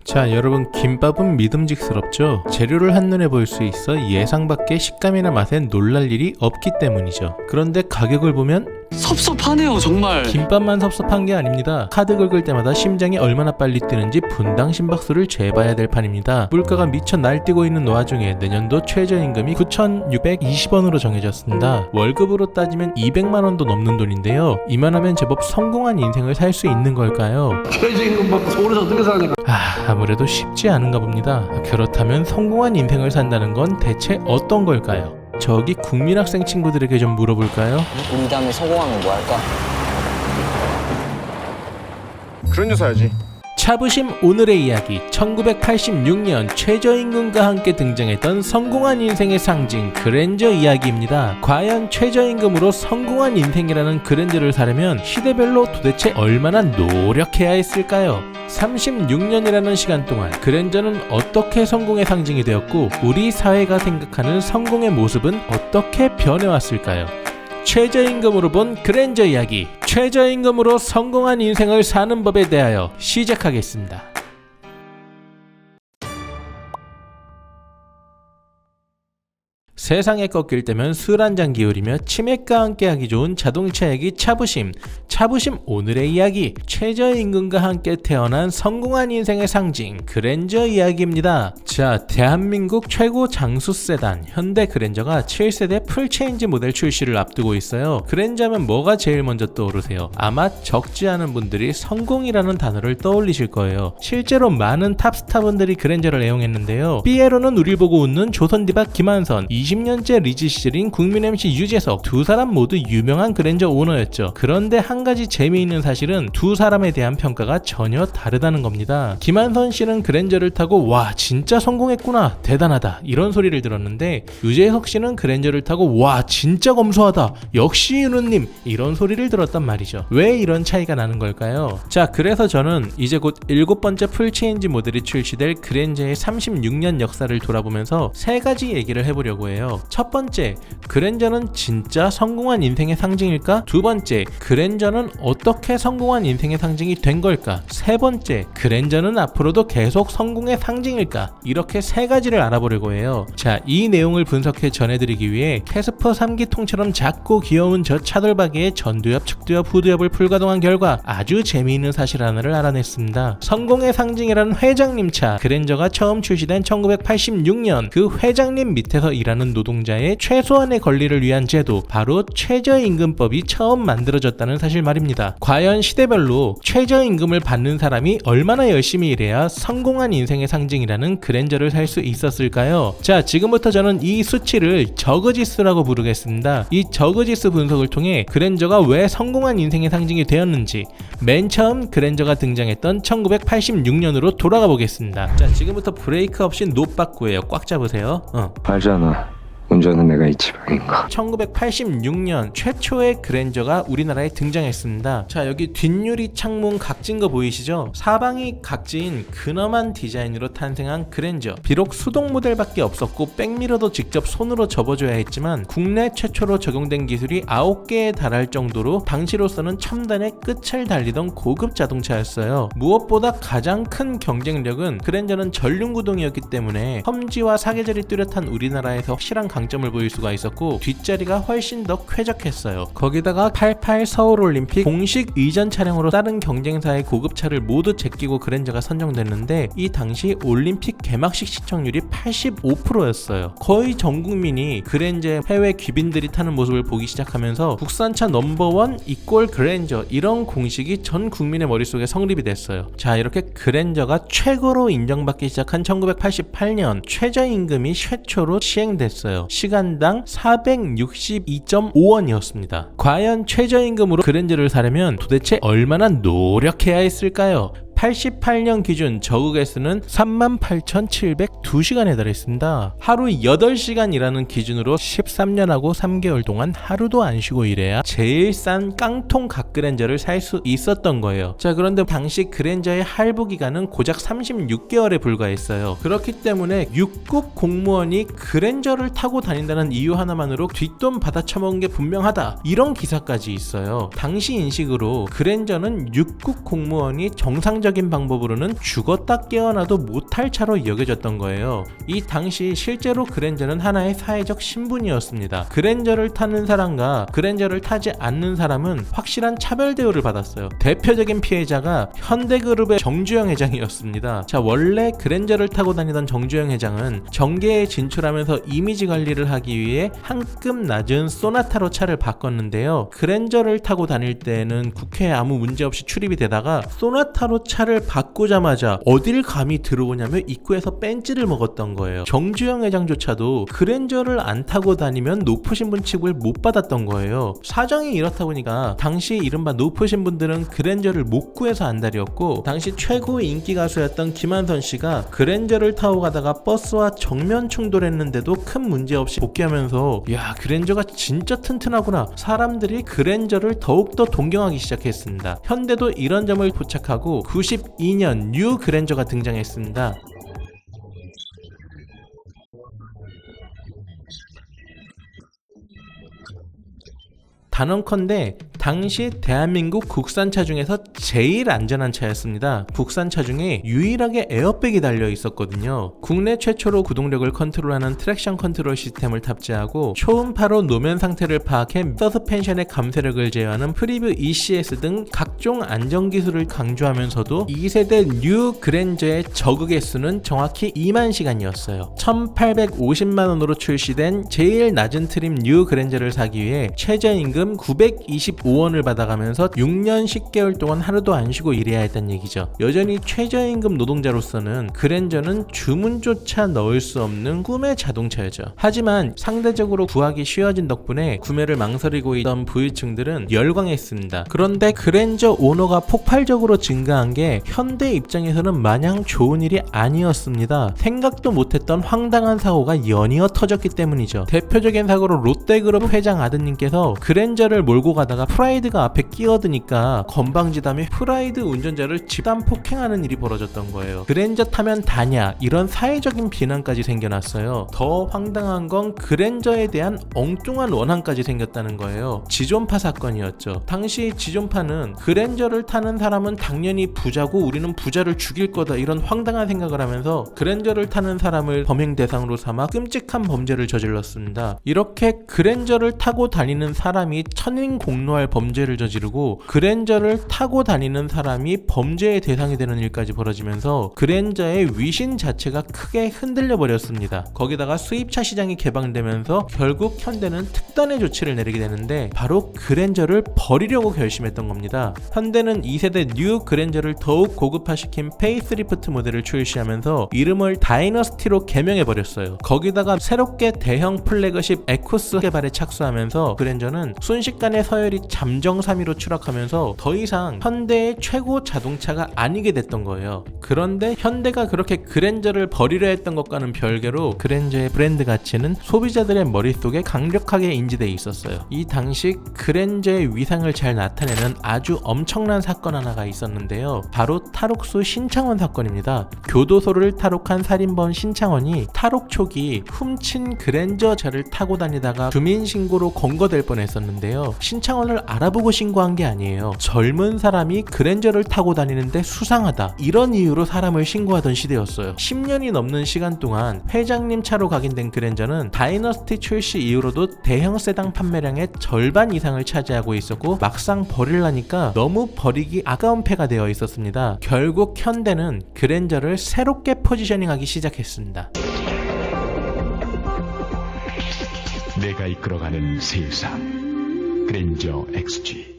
자, 여러분, 김밥은 믿음직스럽죠? 재료를 한눈에 볼 수 있어 예상 밖의 식감이나 맛에 놀랄 일이 없기 때문이죠. 그런데 가격을 보면 섭섭하네요 정말. 김밥만 섭섭한 게 아닙니다. 카드 긁을 때마다 심장이 얼마나 빨리 뛰는지 분당 심박수를 재봐야 될 판입니다. 물가가 미쳐 날뛰고 있는 와중에 내년도 최저임금이 9,620원으로 정해졌습니다. 월급으로 따지면 200만원도 넘는 돈인데요. 이만하면 제법 성공한 인생을 살 수 있는 걸까요? 최저임금 받고 서울에서 어떻게 사냐. 아무래도 쉽지 않은가 봅니다. 그렇다면 성공한 인생을 산다는 건 대체 어떤 걸까요? 저기 국민학생 친구들에게 좀 물어볼까요? 우리 다음에 성공하면 뭐 할까? 그런 류 사야지. 차부심 오늘의 이야기. 1986년 최저임금과 함께 등장했던 성공한 인생의 상징 그랜저 이야기입니다. 과연 최저임금으로 성공한 인생이라는 그랜저를 사려면 시대별로 도대체 얼마나 노력해야 했을까요? 36년이라는 시간 동안 그랜저는 어떻게 성공의 상징이 되었고 우리 사회가 생각하는 성공의 모습은 어떻게 변해왔을까요? 최저임금으로 본 그랜저 이야기, 최저임금으로 성공한 인생을 사는 법에 대하여 시작하겠습니다. 세상에 꺾일 때면 술 한잔 기울이며 치맥과 함께하기 좋은 자동차 얘기 차부심. 차부심 오늘의 이야기. 최저임금과 함께 태어난 성공한 인생의 상징 그랜저 이야기입니다. 자, 대한민국 최고 장수 세단 현대 그랜저가 7세대 풀체인지 모델 출시를 앞두고 있어요. 그랜저하면 뭐가 제일 먼저 떠오르세요? 아마 적지 않은 분들이 성공이라는 단어를 떠올리실 거예요. 실제로 많은 탑스타분들이 그랜저를 애용했는데요. 삐에로는 우릴 보고 웃는 조선디바 김한선, 20년째 리즈 시절인 국민 MC 유재석, 두 사람 모두 유명한 그랜저 오너였죠. 그런데 한 가지 재미있는 사실은 두 사람에 대한 평가가 전혀 다르다는 겁니다. 김한선 씨는 그랜저를 타고 와 진짜 성공했구나, 대단하다 이런 소리를 들었는데, 유재석 씨는 그랜저를 타고 와 진짜 검소하다, 역시 윤우님 이런 소리를 들었단 말이죠. 왜 이런 차이가 나는 걸까요? 자, 그래서 저는 이제 곧 7번째 풀체인지 모델이 출시될 그랜저의 36년 역사를 돌아보면서 세 가지 얘기를 해보려고 해요. 첫 번째, 그랜저는 진짜 성공한 인생의 상징일까? 두 번째, 그랜저는 어떻게 성공한 인생의 상징이 된 걸까? 세 번째, 그랜저는 앞으로도 계속 성공의 상징일까? 이렇게 세 가지를 알아보려고 해요. 자, 이 내용을 분석해 전해드리기 위해 캐스퍼 3기통처럼 작고 귀여운 저 차돌박이의 전두엽, 측두엽, 후두엽을 풀가동한 결과 아주 재미있는 사실 하나를 알아냈습니다. 성공의 상징이라는 회장님 차 그랜저가 처음 출시된 1986년, 그 회장님 밑에서 일하는 노동자의 최소한의 권리를 위한 제도, 바로 최저임금법이 처음 만들어졌다는 사실 말입니다. 과연 시대별로 최저임금을 받는 사람이 얼마나 열심히 일해야 성공한 인생의 상징이라는 그랜저를 살 수 있었을까요? 자, 지금부터 저는 이 수치를 저그지수라고 부르겠습니다. 이 저그지수 분석을 통해 그랜저가 왜 성공한 인생의 상징이 되었는지 맨 처음 그랜저가 등장했던 1986년으로 돌아가 보겠습니다. 자, 지금부터 브레이크 없이 노빠꾸예요. 꽉 잡으세요. 알잖아. 운전은 내가 있지 방인 거. 1986년 최초의 그랜저가 우리나라에 등장했습니다. 자, 여기 뒷유리 창문 각진 거 보이시죠? 사방이 각진 근엄한 디자인으로 탄생한 그랜저. 비록 수동 모델밖에 없었고 백미러도 직접 손으로 접어줘야 했지만 국내 최초로 적용된 기술이 9개에 달할 정도로 당시로서는 첨단의 끝을 달리던 고급 자동차였어요. 무엇보다 가장 큰 경쟁력은 그랜저는 전륜구동이었기 때문에 험지와 사계절이 뚜렷한 우리나라에서 확실한 강점을 보일 수가 있었고 뒷자리가 훨씬 더 쾌적했어요. 거기다가 88 서울올림픽 공식 의전 차량으로 다른 경쟁사의 고급차를 모두 제끼고 그랜저가 선정됐는데, 이 당시 올림픽 개막식 시청률이 85%였어요. 거의 전 국민이 그랜저의 해외 귀빈들이 타는 모습을 보기 시작하면서 국산차 넘버원 이꼴 그랜저, 이런 공식이 전 국민의 머릿속에 성립이 됐어요. 자, 이렇게 그랜저가 최고로 인정받기 시작한 1988년 최저임금이 최초로 시행됐어요. 시간당 462.5원이었습니다. 과연 최저임금으로 그랜저를 사려면 도대체 얼마나 노력해야 했을까요? 88년 기준 저그 개수는 38,702시간에 달했습니다. 하루 8시간 일하는 기준으로 13년하고 3개월 동안 하루도 안 쉬고 일해야 제일 싼 깡통 갓그랜저를 살 수 있었던 거예요. 자, 그런데 당시 그랜저의 할부 기간은 고작 36개월에 불과했어요. 그렇기 때문에 6급 공무원이 그랜저를 타고 다닌다는 이유 하나만으로 뒷돈 받아 처먹은 게 분명하다, 이런 기사까지 있어요. 당시 인식으로 그랜저는 6급 공무원이 정상적 일반적인 방법으로는 죽었다 깨어나도 못할 차로 여겨졌던 거예요. 이 당시 실제로 그랜저는 하나의 사회적 신분이었습니다. 그랜저를 타는 사람과 그랜저를 타지 않는 사람은 확실한 차별 대우를 받았어요. 대표적인 피해자가 현대그룹의 정주영 회장이었습니다. 자, 원래 그랜저를 타고 다니던 정주영 회장은 정계에 진출하면서 이미지 관리를 하기 위해 한 급 낮은 소나타로 차를 바꿨는데요. 그랜저를 타고 다닐 때는 국회에 아무 문제 없이 출입이 되다가 소나타로 차를 바꾸자마자 어딜 감히 들어오냐며 입구에서 뺀찌를 먹었던 거예요. 정주영 회장조차도 그랜저를 안 타고 다니면 높으신 분 취급을 못 받았던 거예요. 사정이 이렇다 보니까 당시 이른바 높으신 분들은 그랜저를 못 구해서 안달이었고, 당시 최고 인기 가수였던 김한선 씨가 그랜저를 타고 가다가 버스와 정면 충돌했는데도 큰 문제 없이 복귀하면서 야, 그랜저가 진짜 튼튼하구나, 사람들이 그랜저를 더욱더 동경하기 시작했습니다. 현대도 이런 점을 포착하고 92년 뉴 그랜저가 등장했습니다. 단언컨대 당시 대한민국 국산차 중에서 제일 안전한 차였습니다. 국산차 중에 유일하게 에어백이 달려 있었거든요. 국내 최초로 구동력을 컨트롤하는 트랙션 컨트롤 시스템을 탑재하고 초음파로 노면 상태를 파악해 서스펜션의 감쇄력을 제어하는 프리뷰 ECS 등 각종 안전 기술을 강조하면서도 2세대 뉴 그랜저의 저그 개수는 정확히 2만 시간이었어요. 1850만 원으로 출시된 제일 낮은 트림 뉴 그랜저를 사기 위해 최저임금 925원을 받아가면서 6년 10개월 동안 하루도 안 쉬고 일해야 했단 얘기죠. 여전히 최저임금 노동자로서는 그랜저는 주문조차 넣을 수 없는 꿈의 자동차였죠. 하지만 상대적으로 구하기 쉬워진 덕분에 구매를 망설이고 있던 부유층들은 열광했습니다. 그런데 그랜저 오너가 폭발적으로 증가한 게 현대 입장에서는 마냥 좋은 일이 아니었습니다. 생각도 못했던 황당한 사고가 연이어 터졌기 때문이죠. 대표적인 사고로 롯데그룹 회장 아드님께서 그랜저를 몰고 가다가 프라이드가 앞에 끼어드니까 건방지다며 프라이드 운전자를 집단 폭행하는 일이 벌어졌던 거예요. 그랜저 타면 다냐, 이런 사회적인 비난까지 생겨났어요. 더 황당한 건 그랜저에 대한 엉뚱한 원한까지 생겼다는 거예요. 지존파 사건이었죠. 당시 지존파는 그랜저를 타는 사람은 당연히 부자고 우리는 부자를 죽일 거다, 이런 황당한 생각을 하면서 그랜저를 타는 사람을 범행 대상으로 삼아 끔찍한 범죄를 저질렀습니다. 이렇게 그랜저를 타고 다니는 사람이 천인공노할 범죄를 저지르고 그랜저를 타고 다니는 사람이 범죄의 대상이 되는 일까지 벌어지면서 그랜저의 위신 자체가 크게 흔들려 버렸습니다. 거기다가 수입차 시장이 개방되면서 결국 현대는 특단의 조치를 내리게 되는데 바로 그랜저를 버리려고 결심했던 겁니다. 현대는 2세대 뉴 그랜저를 더욱 고급화시킨 페이스리프트 모델을 출시하면서 이름을 다이너스티로 개명해버렸어요. 거기다가 새롭게 대형 플래그십 에코스 개발에 착수하면서 그랜저는 순식간에 서열이 잠정 3위로 추락하면서 더 이상 현대의 최고 자동차가 아니게 됐던 거예요. 그런데 현대가 그렇게 그랜저를 버리려 했던 것과는 별개로 그랜저의 브랜드 가치는 소비자들의 머릿속에 강력하게 인지되어 있었어요. 이 당시 그랜저의 위상을 잘 나타내는 아주 엄청난 사건 하나가 있었는데요. 바로 탈옥수 신창원 사건입니다. 교도소를 탈옥한 살인범 신창원이 탈옥 초기 훔친 그랜저 차를 타고 다니다가 주민신고로 검거될 뻔했었는데요. 신창원을 알아보고 신고한 게 아니에요. 젊은 사람이 그랜저를 타고 다니는데 수상하다, 이런 이유로 사람을 신고하던 시대였어요. 10년이 넘는 시간 동안 회장님 차로 각인된 그랜저는 다이너스티 출시 이후로도 대형 세단 판매량의 절반 이상을 차지하고 있었고 막상 버리려니까 너무 버리기 아까운 패가 되어 있었습니다. 결국 현대는 그랜저를 새롭게 포지셔닝하기 시작했습니다. 내가 이끌어가는 세상 그랜저 XG.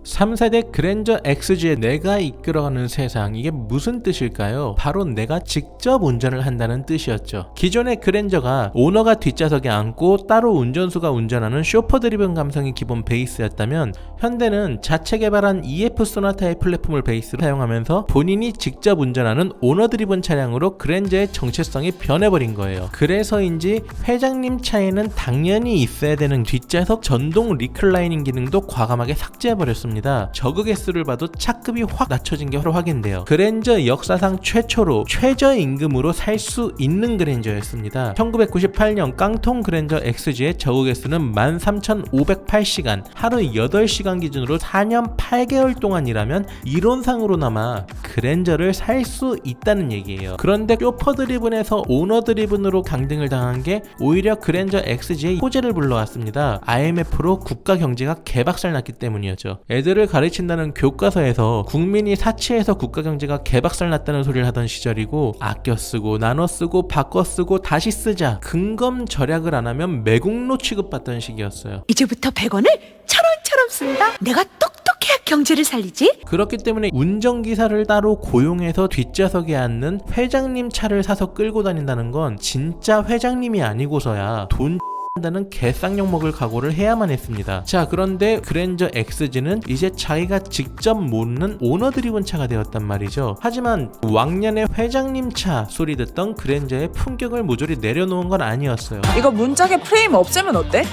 3세대 그랜저 XG의 내가 이끌어가는 세상, 이게 무슨 뜻일까요? 바로 내가 직접 운전을 한다는 뜻이었죠. 기존의 그랜저가 오너가 뒷좌석에 앉고 따로 운전수가 운전하는 쇼퍼 드리븐 감성이 기본 베이스였다면 현대는 자체 개발한 EF 소나타의 플랫폼을 베이스로 사용하면서 본인이 직접 운전하는 오너 드리븐 차량으로 그랜저의 정체성이 변해버린 거예요. 그래서인지 회장님 차에는 당연히 있어야 되는 뒷좌석 전동 리클라이닝 기능도 과감하게 삭제해버렸습니다. 합니다. 저그 개수를 봐도 차급이 확 낮춰진 게 확인돼요. 그랜저 역사상 최초로 최저임금으로 살 수 있는 그랜저였습니다. 1998년 깡통 그랜저 XG의 저그 개수는 13,508시간, 하루 8시간 기준으로 4년 8개월 동안 일하면 이론상으로나마 그랜저를 살 수 있다는 얘기예요. 그런데 쇼퍼 드리븐에서 오너 드리븐으로 강등을 당한 게 오히려 그랜저 XG의 호재를 불러왔습니다. IMF로 국가 경제가 개박살났기 때문이었죠. 애들을 가르친다는 교과서에서 국민이 사치해서 국가 경제가 개박살났다는 소리를 하던 시절이고, 아껴 쓰고 나눠 쓰고 바꿔 쓰고 다시 쓰자, 근검 절약을 안 하면 매국노 취급받던 시기였어요. 이제부터 100원을 1000원처럼 쓴다. 내가 똑똑해야 경제를 살리지. 그렇기 때문에 운전기사를 따로 고용해서 뒷좌석에 앉는 회장님 차를 사서 끌고 다닌다는 건 진짜 회장님이 아니고서야 돈 다는 개쌍욕 먹을 각오를 해야만 했습니다. 자, 그런데 그랜저 XG는 이제 자기가 직접 모르는 오너 드리븐 차가 되었단 말이죠. 하지만 왕년에 회장님 차 소리 듣던 그랜저의 품격을 모조리 내려놓은 건 아니었어요. 이거 문짝에 프레임 없애면 어때?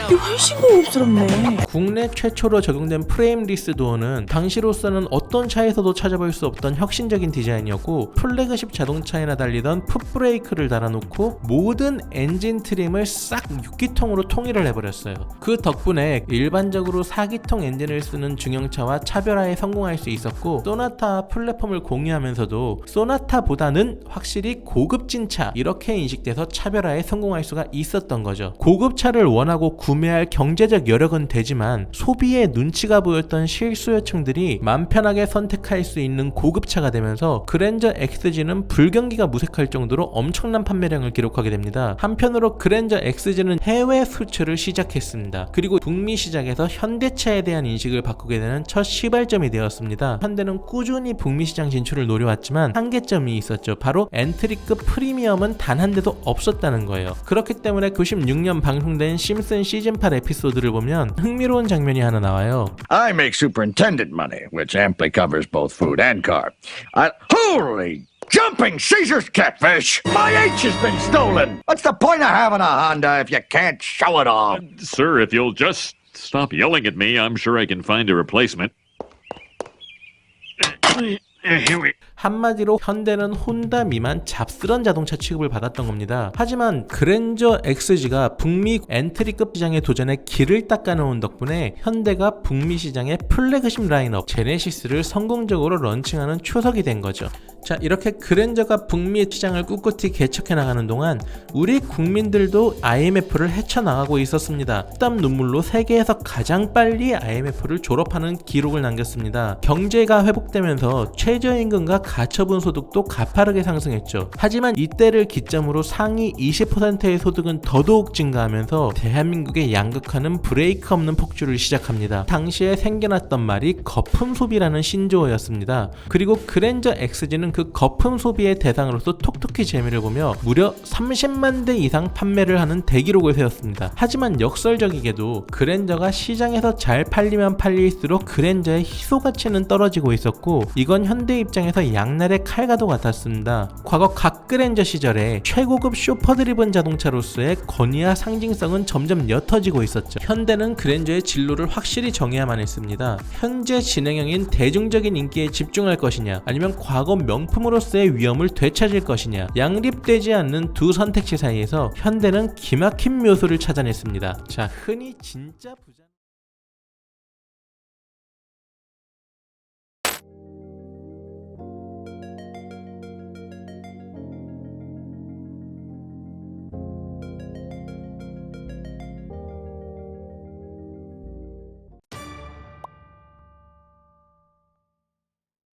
이게 훨씬 고급스럽네. 국내 최초로 적용된 프레임리스 도어는 당시로서는 어떤 차에서도 찾아볼 수 없던 혁신적인 디자인이었고, 플래그십 자동차에나 달리던 풋브레이크를 달아놓고 모든 엔진 트림을 싹 6기통으로 통일을 해버렸어요. 그 덕분에 일반적으로 4기통 엔진을 쓰는 중형차와 차별화에 성공할 수 있었고, 소나타와 플랫폼을 공유하면서도 소나타보다는 확실히 고급진 차, 이렇게 인식돼서 차별화에 성공할 수가 있었던 거죠. 고급차를 원하고 구매할 경제적 여력은 되지만 소비에 눈치가 보였던 실수요층들이 맘 편하게 선택할 수 있는 고급차가 되면서 그랜저 XG는 불경기가 무색할 정도로 엄청난 판매량을 기록하게 됩니다. 한편으로 그랜저 XG는 해외 수출을 시작했습니다. 그리고 북미 시장에서 현대차에 대한 인식을 바꾸게 되는 첫 시발점이 되었습니다. 현대는 꾸준히 북미 시장 진출을 노려왔지만 한계점이 있었죠. 바로 엔트리급 프리미엄은 단 한 대도 없었다는 거예요. 그렇기 때문에 96년 방송된 심슨 시즌8 에피소드를 보면 흥미로운 장면이 하나 나와요. I make superintendent money, which amply covers both food and car. Holy jumping Caesar's catfish! My H has been stolen! What's the point of having a Honda if you can't show it off? Sir, if you'll just stop yelling at me, I'm sure I can find a replacement. 한마디로 현대는 혼다 미만 잡스런 자동차 취급을 받았던 겁니다. 하지만 그랜저 XG가 북미 엔트리급 시장의 도전에 길을 닦아놓은 덕분에 현대가 북미 시장의 플래그십 라인업 제네시스를 성공적으로 런칭하는 초석이 된 거죠. 자, 이렇게 그랜저가 북미 시장을 꿋꿋이 개척해 나가는 동안 우리 국민들도 IMF를 헤쳐나가고 있었습니다. 땀 눈물로 세계에서 가장 빨리 IMF를 졸업하는 기록을 남겼습니다. 경제가 회복되면서 최저임금과 가처분 소득도 가파르게 상승했죠. 하지만 이때를 기점으로 상위 20%의 소득은 더더욱 증가하면서 대한민국의 양극화는 브레이크 없는 폭주를 시작합니다. 당시에 생겨났던 말이 거품 소비라는 신조어였습니다. 그리고 그랜저 XG는 그 거품 소비의 대상으로서 톡톡히 재미를 보며 무려 30만 대 이상 판매를 하는 대기록을 세웠습니다. 하지만 역설적이게도 그랜저가 시장에서 잘 팔리면 팔릴수록 그랜저의 희소 가치는 떨어지고 있었고, 이건 현대 입장에서 양날의 칼과도 같았습니다. 과거 각 그랜저 시절에 최고급 쇼퍼 드리븐 자동차로서의 권위와 상징성은 점점 옅어지고 있었죠. 현대는 그랜저의 진로를 확실히 정해야만 했습니다. 현재 진행형인 대중적인 인기에 집중할 것이냐, 아니면 과거 명품으로서의 위엄을 되찾을 것이냐, 양립되지 않는 두 선택지 사이에서 현대는 기막힌 묘수를 찾아냈습니다. 자, 흔히 진짜 부자